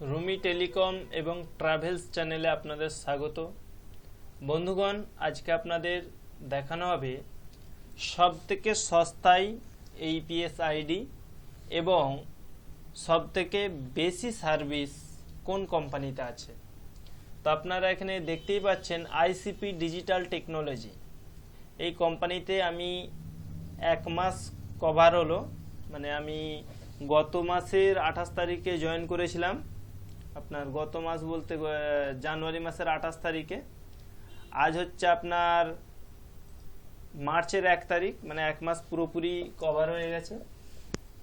Rumi telecom এবং travels চ্যানেলে আপনাদের স্বাগত। বন্ধুগণ, আজকে আপনাদের দেখানো হবে সবথেকে সস্তায় এইপিএস আইডি এবং সবথেকে বেশি সার্ভিস কোন কোম্পানিতে আছে। তো আপনারা এখানে দেখতেই পাচ্ছেন আইসিপি ডিজিটাল টেকনোলজি। এই কোম্পানিতে আমি 1 মাস কভার হলো, মানে আমি গত মাসের 28 তারিখে জয়েন করেছিলাম। আপনার গত মাস বলতে জানুয়ারি মাসের 28 তারিখে। আজ হচ্ছে আপনার মার্চের 1 তারিখ, মানে 1 মাস পুরোপুরি কভার হয়ে গেছে।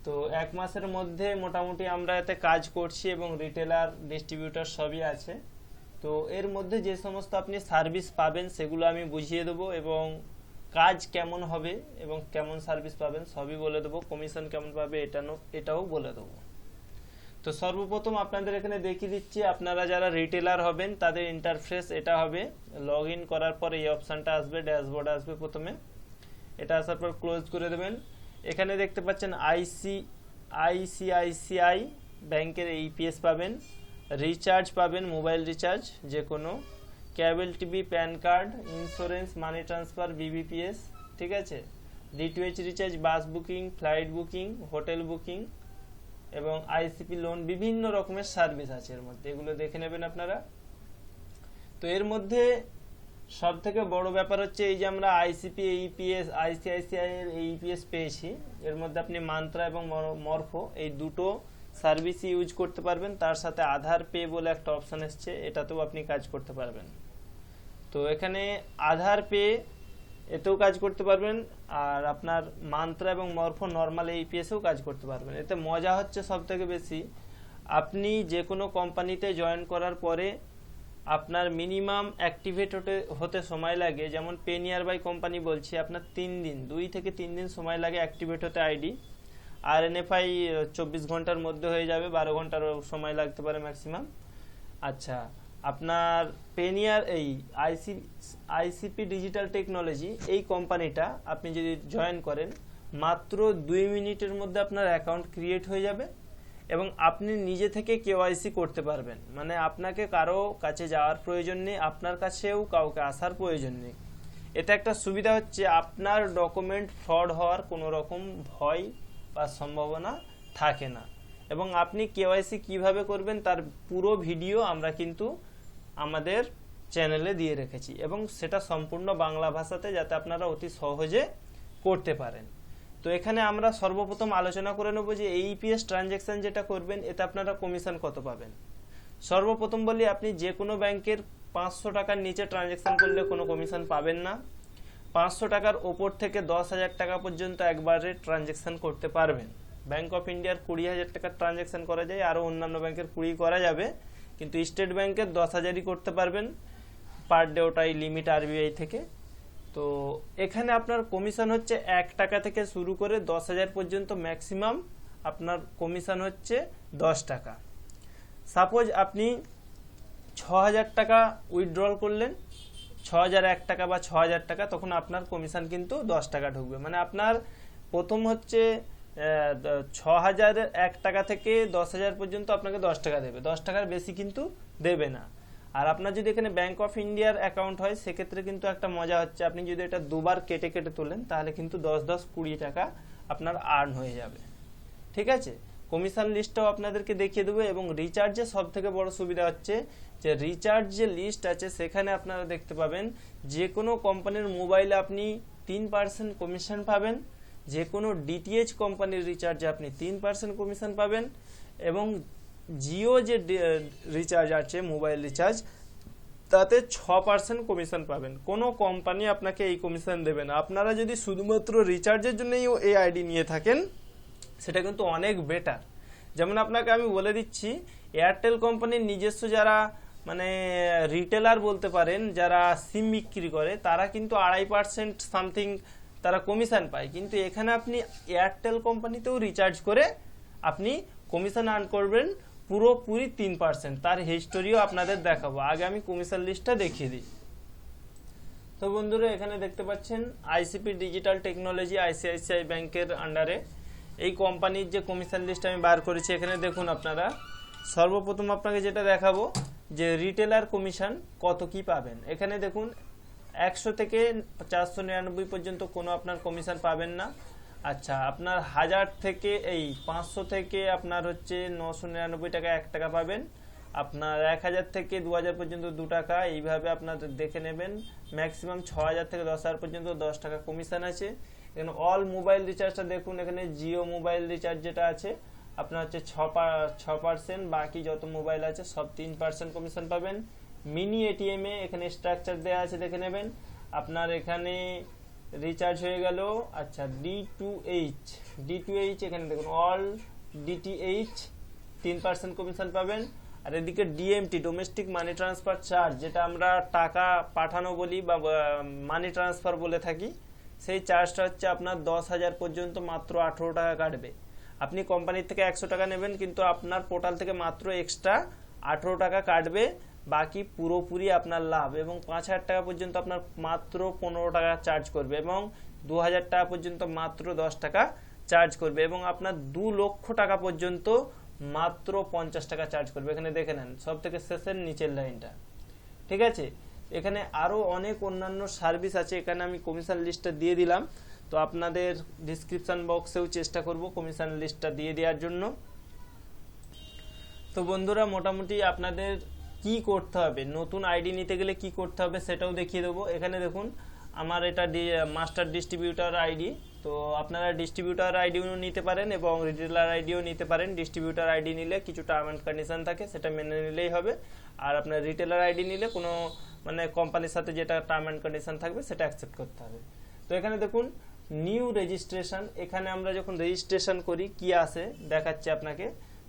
তো 1 মাসের মধ্যে মোটামুটি আমরা এতে কাজ করছি এবং রিটেলার ডিস্ট্রিবিউটর সবই আছে। তো এর মধ্যে যে সমস্ত আপনি সার্ভিস পাবেন সেগুলো আমি বুঝিয়ে দেবো এবং কাজ কেমন হবে এবং কেমন সার্ভিস পাবেন সবই বলে দেবো। কমিশন কেমন পাবে এটাও বলে দেবো। তো সর্বপ্রথম আপনাদের এখানে দেখিয়ে দিচ্ছি, আপনারা যারা রিটেলার হবেন তাদের ইন্টারফেস এটা হবে। লগ ইন করার পর এই অপশানটা আসবে, ড্যাশবোর্ড আসবে। প্রথমে এটা আসার পর ক্লোজ করে দেবেন। এখানে দেখতে পাচ্ছেন আইসিআইসিআই ব্যাংকের ইপিএস পাবেন, রিচার্জ পাবেন, মোবাইল রিচার্জ যে কোনো, cable TV, PAN card, insurance, money transfer, BBPS, ঠিক আছে, DTH recharge, bus booking, flight booking, hotel booking এবং আইসিপি লোন, বিভিন্ন রকমের সার্ভিস আছে এর মধ্যে। এগুলো দেখে নেবেন আপনারা। তো এর মধ্যে সব থেকে বড় ব্যাপার হচ্ছে এই যে আমরা আইসিপি এইপিএস, আইসিআইসিআই এর এইপিএস পেয়েছি। এর মধ্যে আপনি মান্ত্রা এবং মরফো এই দুটো সার্ভিস ইউজ করতে পারবেন। তার সাথে আধার পে বলে একটা অপশন এসছে, এটাতেও আপনি কাজ করতে পারবেন। তো এখানে আধার পে এতেও কাজ করতে পারবেন, আর আপনার মান্ত্রা এবং মরফো নর্মাল এইপিএসেও কাজ করতে পারবেন। এতে মজা হচ্ছে সব থেকে বেশি, আপনি যে কোনো কোম্পানিতে জয়েন করার পরে আপনার মিনিমাম অ্যাক্টিভেট হতে সময় লাগে। যেমন পেনিয়ার বাই কোম্পানি বলছি, আপনার 3 দিন, 2 থেকে 3 দিন সময় লাগে অ্যাক্টিভেট হতে আইডি। আর এনএফআই 24 ঘন্টার মধ্যে হয়ে যাবে, 12 ঘন্টার সময় লাগতে পারে ম্যাক্সিমাম। আচ্ছা, আপনার পেনিয়ার এই আইসিপি ডিজিটাল টেকনোলজি এই কোম্পানিটা আপনি যদি জয়েন করেন, মাত্র 2 মিনিটের মধ্যে আপনার অ্যাকাউন্ট ক্রিয়েট হয়ে যাবে এবং আপনি নিজে থেকে কেওয়াইসি করতে পারবেন। মানে আপনাকে কারো কাছে যাওয়ার প্রয়োজন নেই, আপনার কাছেও কাউকে আসার প্রয়োজন নেই। এটা একটা সুবিধা হচ্ছে, আপনার ডকুমেন্ট ফ্রড হওয়ার কোনো রকম ভয় বা সম্ভাবনা থাকে না। এবং আপনি কেওয়াইসি কিভাবে করবেন তার পুরো ভিডিও আমরা কিন্তু আমাদের চ্যানেলে দিয়ে রেখেছি এবং সেটা সম্পূর্ণ বাংলা ভাষাতে, যাতে আপনারা অতি সহজে করতে পারেন। তো এখানে আমরা সর্বপ্রথম আলোচনা করে নেব যে এইপিএস ট্রানজ্যাকশন যেটা করবেন এতে আপনারা কমিশন কত পাবেন। সর্বপ্রথম বলি, আপনি যে কোনো ব্যাংকের 500 টাকার নিচে ট্রানজ্যাকশন করলে কোনো কমিশন পাবেন না। 500 টাকার ওপর থেকে 10,000 টাকা পর্যন্ত একবারে ট্রানজ্যাকশন করতে পারবেন। ব্যাংক অফ ইন্ডিয়ার 20,000 টাকার ট্রানজ্যাকশন করা যায়, আরও অন্যান্য ব্যাংকের 20 করা যাবে, কিন্তু স্টেট ব্যাংকের 10,000ই করতে পারবেন পার ডে, ওটাই লিমিট আরবিআই থেকে। তো এখানে আপনার কমিশন হচ্ছে 1 টাকা থেকে শুরু করে 10,000 পর্যন্ত ম্যাক্সিমাম আপনার কমিশন হচ্ছে 10 টাকা। সাপোজ আপনি 6,000 টাকা উইথড্রল করলেন, 6,001 টাকা বা 6,000 টাকা, তখন আপনার কমিশন কিন্তু 10 টাকা ঢুকবে। মানে আপনার প্রথম হচ্ছে 6,001 টাকা থেকে 10,000 পর্যন্ত আপনাকে 10 টাকা দেবে, 10 টাকার বেশি কিন্তু দেবে না। আর আপনার যদি এখানে ব্যাংক অফ ইন্ডিয়ার অ্যাকাউন্ট হয় সেক্ষেত্রে কিন্তু একটা মজা হচ্ছে, আপনি যদি এটা দুবার কেটে কেটে তোলেন তাহলে কিন্তু 10-20 টাকা আপনার আর্ন হয়ে যাবে। ঠিক আছে, কমিশন লিস্টটাও আপনাদেরকে দেখিয়ে দেবো। এবং রিচার্জের সব থেকে বড় সুবিধা হচ্ছে যে রিচার্জ যে লিস্ট আছে সেখানে আপনারা দেখতে পাবেন যে কোনো কোম্পানির মোবাইলে আপনি 3% কমিশন পাবেন, যে কোনো ডিটিএইচ কোম্পানির রিচার্জে আপনি 3% কমিশন পাবেন, এবং জিও যে রিচার্জ আছে মোবাইল রিচার্জ তাতে 6% কমিশন পাবেন। কোনো কোম্পানি আপনাকে এই কমিশন দেবে না। আপনারা যদি শুধুমাত্র রিচার্জের জন্যই এই আইডি নিয়ে থাকেন সেটা কিন্তু অনেক বেটার। যেমন আপনাকে আমি বলে দিচ্ছি, এয়ারটেল কোম্পানির নিজস্ব যারা মানে রিটেলার বলতে পারেন, যারা সিম বিক্রি করে, তারা কিন্তু 2.5% সামথিং তারা কমিশন পায়। কিন্তু এখানে আপনি এয়ারটেল কোম্পানিতেও রিচার্জ করে আপনি কমিশন আর্ন করবেন পুরোপুরি 3%। তার হিস্টোরিও আপনাদের দেখাবো। আগে আমি কমিশন লিস্টটা দেখিয়ে দিই। তো বন্ধুরা, এখানে দেখতে পাচ্ছেন আইসিপি ডিজিটাল টেকনোলজি আইসিআইসিআই ব্যাংকের আন্ডারে এই কোম্পানির যে কমিশন লিস্ট আমি বার করেছি, এখানে দেখুন আপনারা সর্বপ্রথম আপনাকে যেটা দেখাবো যে রিটেলার কমিশন কত কি পাবেন। এখানে দেখুন 100 থেকে 499 পর্যন্ত কোনো আপনার কমিশন পাবেন না। আচ্ছা, আপনার 1000 থেকে 500 থেকে আপনার হচ্ছে 999 টাকা 1 টাকা পাবেন। আপনার 1000 থেকে 2000 পর্যন্ত 2 টাকা, এইভাবে আপনাদের দেখে নেবেন। ম্যাক্সিমাম 6000 থেকে 10000 পর্যন্ত 10 টাকা কমিশন আছে। এখানে অল মোবাইল রিচার্জটা দেখুন, এখানে জিও মোবাইল রিচার্জ যেটা আছে আপনার হচ্ছে 6%, বাকি যত মোবাইল আছে সব 3% কমিশন পাবেন। মিনি এটিএম এ এখানে স্ট্রাকচার দেওয়া আছে, দেখে নেবেন। আপনার এখানে রিচার্জ হয়ে গেল। আচ্ছা, D2H এখানে দেখুন অল DTH 3% কমিশন পাবেন। আর এদিকে DMT domestic money transfer charge, যেটা আমরা টাকা পাঠানো বলি বা মানি ট্রান্সফার বলে থাকি, সেই চার্জটা হচ্ছে আপনার 10,000 পর্যন্ত মাত্র 18 টাকা কাটবে। আপনি কোম্পানির থেকে 100 টাকা নেবেন, কিন্তু আপনার পোর্টাল থেকে মাত্র এক্সট্রা 18 টাকা কাটবে, বাকি পুরোপুরি আপনার লাভ। এবং 5,000 টাকা পর্যন্ত আপনার মাত্র 15 টাকা চার্জ করবে, এবং 2,000 টাকা পর্যন্ত মাত্র 10 টাকা চার্জ করবে, এবং আপনার 2 লক্ষ টাকা পর্যন্ত মাত্র 50 টাকা চার্জ করবে। এখানে দেখে নেন সব থেকে শেষের নিচের লাইনটা, ঠিক আছে। এখানে আরো অনেক অন্যান্য সার্ভিস আছে, এখানে আমি কমিশন লিস্টটা দিয়ে দিলাম। তো আপনাদের ডিসক্রিপশন বক্সেও চেষ্টা করব কমিশন লিস্টটা দিয়ে দেওয়ার জন্য। তো বন্ধুরা, মোটামুটি আপনাদের কি করতে হবে, নতুন আইডি নিতে গেলে কি করতে হবে সেটাও দেখিয়ে দেবো। এখানে দেখুন আমার এটা মাস্টার ডিস্ট্রিবিউটার আইডি। তো আপনারা ডিস্ট্রিবিউটার আইডিও নিতে পারেন এবং রিটেলার আইডিও নিতে পারেন। ডিস্ট্রিবিউটার আইডি নিলে কিছু টার্ম অ্যান্ড কন্ডিশন থাকে, সেটা মেনে নিলেই হবে। আর আপনার রিটেলার আইডি নিলে কোনো মানে কোম্পানির সাথে যেটা টার্ম অ্যান্ড কন্ডিশন থাকবে সেটা অ্যাকসেপ্ট করতে হবে। তো এখানে দেখুন নিউ রেজিস্ট্রেশন, এখানে আমরা যখন রেজিস্ট্রেশন করি কি আসে দেখাচ্ছি আপনাকে।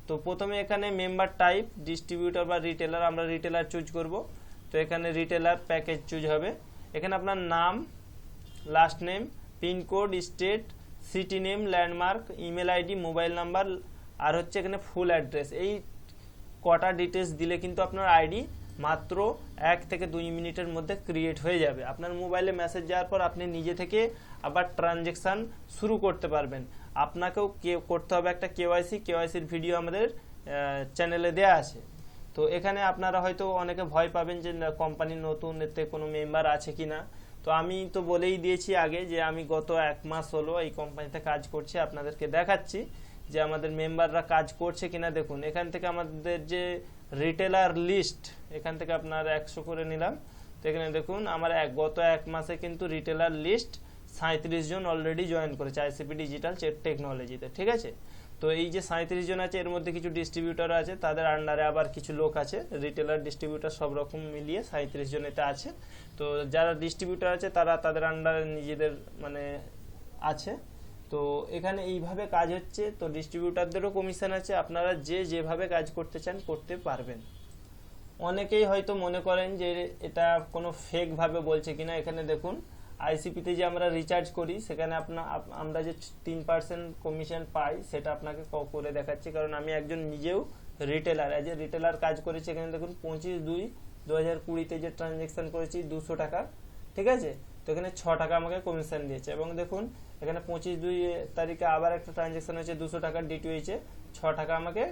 তো প্রথমে এখানে মেম্বার টাইপ ডিস্ট্রিবিউটর বা রিটেলার, আমরা রিটেলার চুজ করব। তো এখানে রিটেলার প্যাকেজ চুজ হবে। এখানে আপনার নাম, last name, pincode, state, city name, landmark, email ID, mobile number, আর হচ্ছে এখানে ফুল অ্যাড্রেস। এই কটা ডিটেলস দিলে কিন্তু আপনার আইডি মাত্র 1 থেকে 2 মিনিটের মধ্যে ক্রিয়েট হয়ে যাবে। আপনার মোবাইলে মেসেজ যাওয়ার পর আপনি নিজে থেকে আবার ট্রানজ্যাকশান শুরু করতে পারবেন। আপনাকেও করতে হবে একটা কেওয়াইসির ভিডিও আমাদের চ্যানেলে দেয়া আছে। তো এখানে আপনারা হয়তো অনেকে ভয় পাবেন যে কোম্পানির নতুন এতে কোনো মেম্বার আছে কিনা। তো আমি তো বলেই দিয়েছি আগে যে আমি গত 1 মাস হলো এই কোম্পানিতে কাজ করছি, আপনাদেরকে দেখাচ্ছি যে আমাদের মেম্বাররা কাজ করছে কিনা। দেখুন এখান থেকে আমাদের যে রিটেলার লিস্ট, এখান থেকে আপনার 100 করে নিলাম। তো এখানে দেখুন আমার গত 1 মাসে কিন্তু রিটেলার লিস্ট 37 জন অলরেডি জয়েন করেছে আইসিপি ডিজিটাল টেকনোলজিতে, ঠিক আছে। তো এই যে 37 জন আছে, এর মধ্যে কিছু ডিস্ট্রিবিউটর আছে, তাদের আন্ডারে আবার কিছু লোক আছে, রিটেলার ডিস্ট্রিবিউটর সব রকম মিলিয়ে 37 জন এতে আছে। তো যারা ডিস্ট্রিবিউটর আছে তারা তাদের আন্ডারে নিজেদের মানে আছে। তো এখানে এইভাবে কাজ হচ্ছে। তো ডিস্ট্রিবিউটরদেরও কমিশন আছে, আপনারা যেভাবে কাজ করতে চান করতে পারবেন। অনেকেই হয়তো মনে করেন যে এটা কোনো ফেক ভাবে বলছে কিনা। এখানে দেখুন আইসিপিতে যে আমরা রিচার্জ করি সেখানে আমরা যে 3% কমিশন পাই সেটা আপনাকে করে দেখাচ্ছি, কারণ আমি একজন নিজেও রিটেলার, এজ এ রিটেলার কাজ করেছি। এখানে দেখুন 25/2/2020 যে ট্রানজ্যাকশন করেছি 200 টাকা, ঠিক আছে। তো এখানে 6 টাকা আমাকে কমিশন দিয়েছে। এবং দেখুন এখানে 25/2 তারিখে আবার একটা ট্রানজ্যাকশন হয়েছে 200 টাকা D2H এ 6 টাকা আমাকে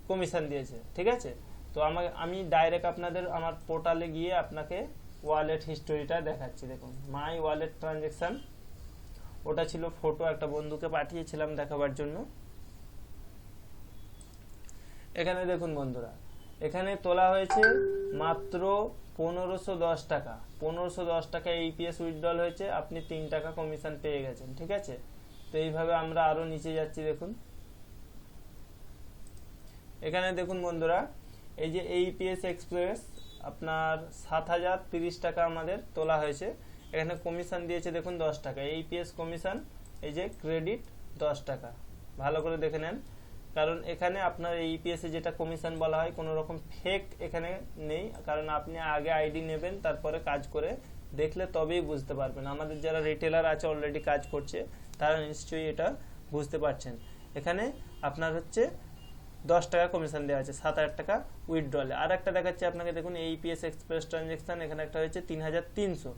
কমিশন দিয়েছে, ঠিক আছে। তো আমি ডাইরেক্ট আপনাদের আমার পোর্টালে গিয়ে আপনাকে ওয়ালেট হিস্টোরিটা দেখাচ্ছি। দেখুন মাই ওয়ালেট ট্রানজ্যাকশন, ওটা ছিল ফটো, একটা বন্ধুকে পাঠিয়েছিলাম দেখাবার জন্য। এখানে দেখুন বন্ধুরা, এখানে তোলা হয়েছে মাত্র 1510 টাকা। 1510 টাকা ইপিএস উইথড্রল হয়েছে, আপনি 3 টাকা কমিশন পেয়ে গেছেন, ঠিক আছে। তো এইভাবে আমরা আরো নিচে যাচ্ছি। দেখুন এখানে দেখুন বন্ধুরা, এই যে ইপিএস এক্সপ্রেস আপনার 7030 টাকা আমাদের তোলা হয়েছে। এখানে কমিশন দিয়েছে দেখুন 10 টাকা। ইপিএস কমিশন, এই যে ক্রেডিট 10 টাকা, ভালো করে দেখে নেন। কারণ এখানে আপনার ইপিএস এ যেটা কমিশন বলা হয় কোনো রকম ফেক এখানে নেই, কারণ আপনি আগে আইডি নেবেন তারপরে কাজ করে দেখলে তবেই বুঝতে পারবেন। আমাদের যারা রিটেলার আছে অলরেডি কাজ করছে তারা নিশ্চয়ই এটা বুঝতে পারছেন। এখানে আপনার হচ্ছে 10 টাকা কমিশন দেওয়া আছে, 7000 টাকা উইথড্রলে। আর একটা দেখাচ্ছি আপনাকে, দেখুন ইপিএস এক্সপ্রেস ট্রানজ্যাকশন, এখানে একটা হয়েছে 3300,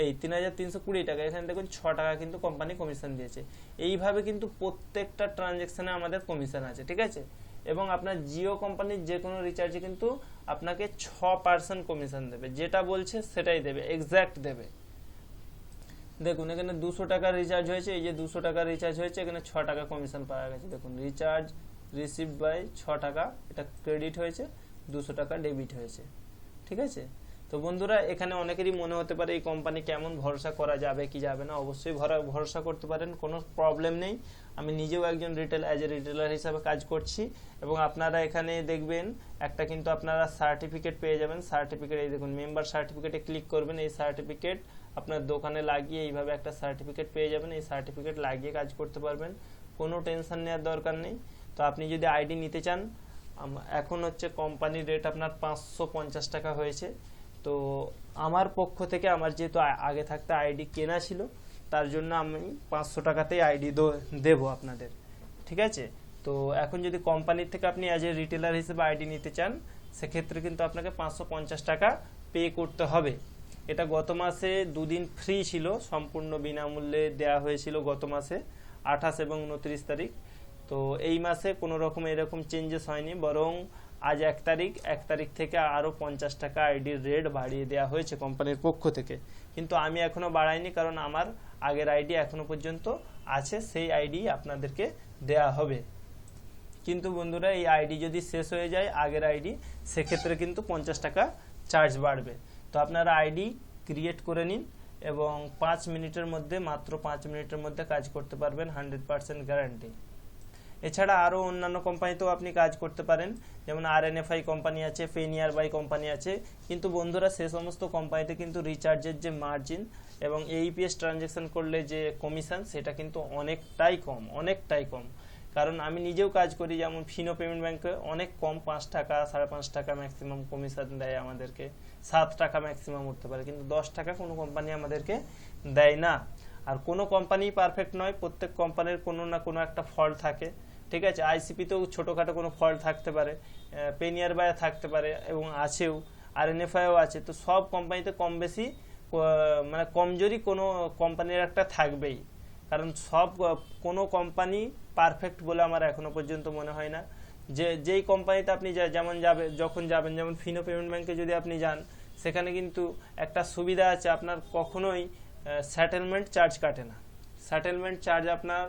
এই 3320 টাকা। এখানে দেখুন 6 টাকা কিন্তু কোম্পানি কমিশন দিয়েছে। এইভাবে কিন্তু প্রত্যেকটা ট্রানজ্যাকশনে আমাদের কমিশন আছে, ঠিক আছে। এবং আপনার জিও কোম্পানির যে কোনো রিচার্জে কিন্তু আপনাকে 6% কমিশন দেবে, যেটা বলছে সেটাই দেবে, এক্স্যাক্ট দেবে। দেখুন এখানে 200 টাকার রিচার্জ হয়েছে, এই যে 200 টাকার রিচার্জ হয়েছে, এখানে 6 টাকা কমিশন পাওয়া গেছে। দেখুন রিচার্জ রিসিভড বাই 6 টাকা, এটা ক্রেডিট হয়েছে, 200 টাকা ডেবিট হয়েছে। ঠিক আছে, তো বন্ধুরা এখানে অনেকেরই মনে হতে পারে এই কোম্পানি কেমন, ভরসা করা যাবে কি যাবে না। অবশ্যই ভরসা করতে পারেন, কোনো প্রবলেম নেই। আমি নিজেও একজন রিটেলার হিসাবে কাজ করছি, এবং আপনারা এখানে দেখবেন একটা কিন্তু আপনারা সার্টিফিকেট পেয়ে যাবেন। সার্টিফিকেট, এই দেখুন মেম্বার সার্টিফিকেটে ক্লিক করবেন, এই সার্টিফিকেট আপনার দোকানে লাগিয়ে এইভাবে একটা সার্টিফিকেট পেয়ে যাবেন। এই সার্টিফিকেট লাগিয়ে কাজ করতে পারবেন, কোনো টেনশন নেওয়ার দরকার নেই। তো আপনি যদি আইডি নিতে চান, এখন হচ্ছে কোম্পানির রেট আপনার 550 টাকা হয়েছে। তো আমার পক্ষ থেকে, আমার যেহেতু আগে থাকতে আইডি কেনা ছিল, তার জন্য আমি 500 টাকাতেই আইডি দেবো আপনাদের। ঠিক আছে, তো এখন যদি কোম্পানির থেকে আপনি অ্যাজ এ রিটেলার হিসেবে আইডি নিতে চান, সেক্ষেত্রে কিন্তু আপনাকে 550 টাকা পে করতে হবে। এটা গত মাসে 2 দিন ফ্রি ছিল, সম্পূর্ণ বিনামূল্যে দেওয়া হয়েছিল গত মাসে 28 এবং 29 তারিখ। তো এই মাসে কোনো রকম এরকম চেঞ্জেস হয়নি, বরং আজ 1 তারিখ থেকে আরও 50 টাকা আইডির রেট বাড়িয়ে দেওয়া হয়েছে কোম্পানির পক্ষ থেকে। কিন্তু আমি এখনও বাড়াইনি, কারণ আমার আগের আইডি এখনো পর্যন্ত আছে, সেই আইডি আপনাদেরকে দেয়া হবে। কিন্তু বন্ধুরা এই আইডি যদি শেষ হয়ে যায় আগের আইডি, সেক্ষেত্রে কিন্তু 50 টাকা চার্জ বাড়বে। তো আপনারা আইডি ক্রিয়েট করে নিন এবং 5 মিনিটের মধ্যে, মাত্র 5 মিনিটের মধ্যে কাজ করতে পারবেন, 100% গ্যারান্টি। এছাড়া আরও অন্যান্য কোম্পানিতেও আপনি কাজ করতে পারেন, যেমন RNFI কোম্পানি আছে, পেনিয়ার বাই কোম্পানি আছে। কিন্তু বন্ধুরা সে সমস্ত কোম্পানিতে কিন্তু রিচার্জের যে মার্জিন এবং AEPS ট্রানজ্যাকশন করলে যে কমিশন, সেটা কিন্তু অনেকটাই কম। কারণ আমি নিজেও কাজ করি, যেমন ফিনো পেমেন্ট ব্যাংকে অনেক কম, 5 টাকা 5.5 টাকা ম্যাক্সিমাম কমিশন দেয় আমাদেরকে, 7 টাকা ম্যাক্সিমাম উঠতে পারে, কিন্তু 10 টাকা কোনো কোম্পানি আমাদেরকে দেয় না। আর কোনো কোম্পানি পারফেক্ট নয়, প্রত্যেক কোম্পানির কোনো না কোনো একটা ফল্ট থাকে। ঠিক আছে, ICP-তেও ছোটোখাটো কোনো ফল্ট থাকতে পারে, পেনিয়ার বাই থাকতে পারে এবং আছেও, RNFI-ও আছে। তো সব কোম্পানিতে কম বেশি মানে কমজোরি কোনো কোম্পানির একটা থাকবেই, কারণ কোনো কোম্পানি পারফেক্ট বলে আমার এখনো পর্যন্ত মনে হয় না। যেই কোম্পানিতে আপনি যখন যাবেন, যেমন ফিনো পেমেন্ট ব্যাংকে যদি আপনি যান, সেখানে কিন্তু একটা সুবিধা আছে, আপনার কখনোই সেটেলমেন্ট চার্জ কাটে না। সেটেলমেন্ট চার্জ আপনার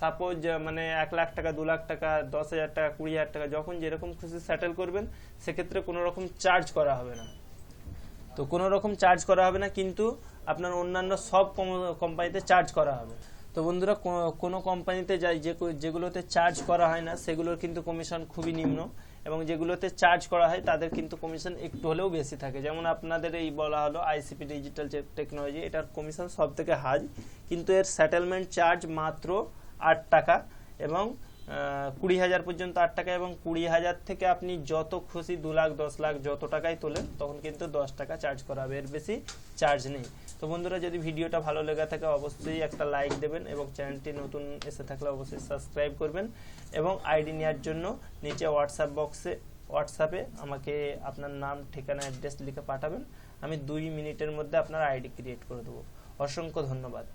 সাপোজ মানে 1 লাখ টাকা, 2 লাখ টাকা, 10,000 টাকা, 20,000 টাকা, যখন যেরকম খুশি সেটেল করবেন, সেক্ষেত্রে কোনো রকম চার্জ করা হবে না। তো কোনো রকম চার্জ করা হবে না, কিন্তু আপনার অন্যান্য সব কোম্পানিতে চার্জ করা হবে। তো বন্ধুরা কোনো কোম্পানিতে যাই যেগুলোতে চার্জ করা হয় না, সেগুলোর কিন্তু কমিশন খুবই নিম্ন, এবং যেগুলোতে চার্জ করা হয় তাদের কিন্তু কমিশন একটু হলেও বেশি থাকে। যেমন আপনাদের এই বলা হলো ICP ডিজিটাল টেকনোলজি, এটার কমিশন সব থেকে হাই, কিন্তু এর সেটেলমেন্ট চার্জ মাত্র 8 টাকা, এবং 20,000 পর্যন্ত 8 টাকা, এবং 20,000 থেকে আপনি যত খুশি 2 লাখ 10 লাখ যত টাকাই তোলেন, তখন কিন্তু 10 টাকা চার্জ করা হবে, এর বেশি চার্জ নেই। তো বন্ধুরা যদি ভিডিওটা ভালো লেগে থাকে অবশ্যই একটা লাইক দেবেন, এবং চ্যানেলটি নতুন এসে থাকলে অবশ্যই সাবস্ক্রাইব করবেন, এবং আইডি নেওয়ার জন্য নিচে হোয়াটসঅ্যাপে আমাকে আপনার নাম, ঠিকানা, অ্যাড্রেস লিখে পাঠাবেন। আমি 2 মিনিটের মধ্যে আপনার আইডি ক্রিয়েট করে দেবো। অসংখ্য ধন্যবাদ।